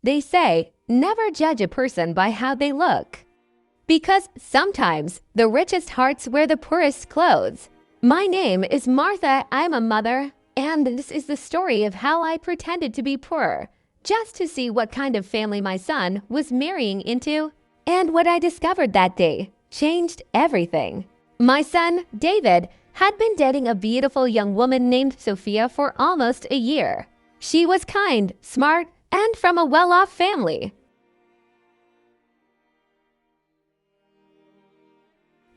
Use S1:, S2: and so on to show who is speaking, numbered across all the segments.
S1: They say, never judge a person by how they look. Because sometimes the richest hearts wear the poorest clothes. My name is Martha, I'm a mother, and this is the story of how I pretended to be poor, just to see what kind of family my son was marrying into. And what I discovered that day changed everything. My son, David, had been dating a beautiful young woman named Sophia for almost a year. She was kind, smart, and from a well-off family.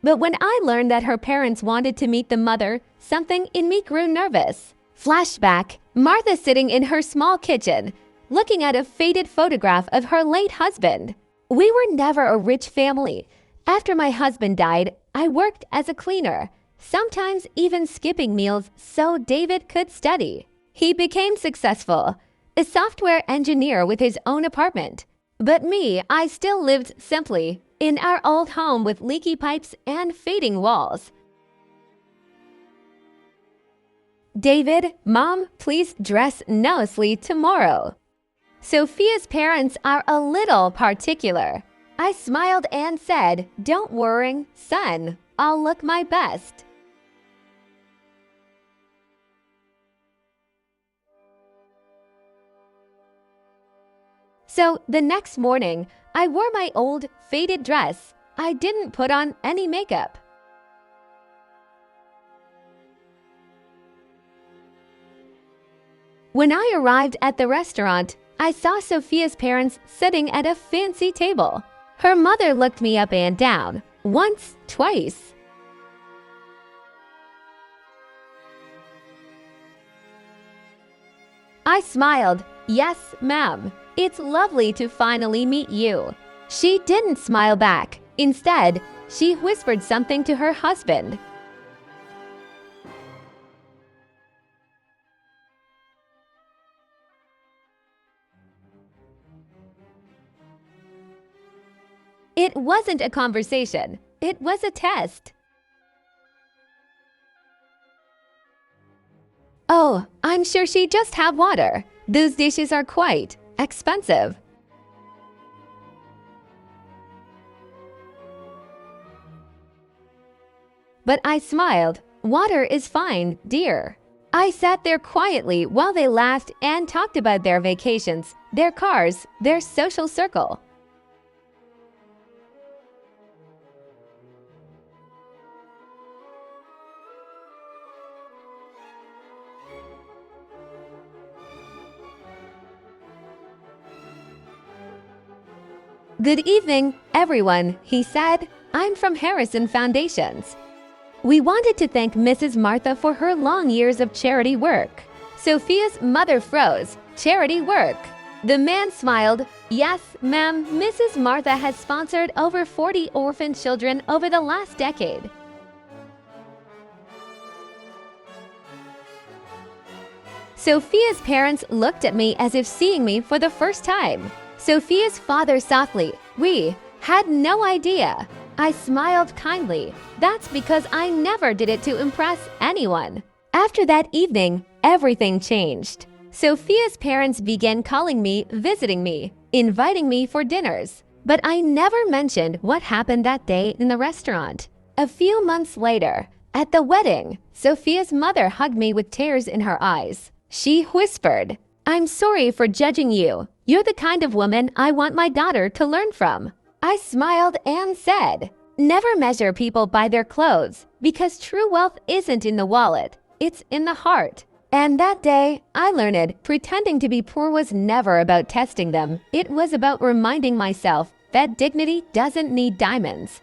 S1: But when I learned that her parents wanted to meet the mother, something in me grew nervous. Flashback, Martha sitting in her small kitchen, looking at a faded photograph of her late husband. We were never a rich family. After my husband died, I worked as a cleaner, sometimes even skipping meals so David could study. He became successful, a software engineer with his own apartment. But me, I still lived simply, in our old home with leaky pipes and fading walls. David, Mom, please dress nicely tomorrow. Sophia's parents are a little particular. I smiled and said, don't worry, son, I'll look my best. So the next morning, I wore my old, faded dress. I didn't put on any makeup. When I arrived at the restaurant, I saw Sophia's parents sitting at a fancy table. Her mother looked me up and down, once, twice. I smiled. Yes, ma'am. It's lovely to finally meet you. She didn't smile back. Instead, she whispered something to her husband. It wasn't a conversation. It was a test. Oh, I'm sure she just had water. Those dishes are quite expensive. But I smiled. Water is fine, dear. I sat there quietly while they laughed and talked about their vacations, their cars, their social circle. Good evening, everyone, he said. I'm from Harrison Foundations. We wanted to thank Mrs. Martha for her long years of charity work. Sophia's mother froze. Charity work. The man smiled. Yes, ma'am, Mrs. Martha has sponsored over 40 orphan children over the last decade. Sophia's parents looked at me as if seeing me for the first time. Sophia's father softly, we had no idea. I smiled kindly. That's because I never did it to impress anyone. After that evening, everything changed. Sophia's parents began calling me, visiting me, inviting me for dinners. But I never mentioned what happened that day in the restaurant. A few months later, at the wedding, Sophia's mother hugged me with tears in her eyes. She whispered, I'm sorry for judging you. You're the kind of woman I want my daughter to learn from. I smiled and said, never measure people by their clothes, because true wealth isn't in the wallet, it's in the heart. And that day, I learned pretending to be poor was never about testing them. It was about reminding myself that dignity doesn't need diamonds.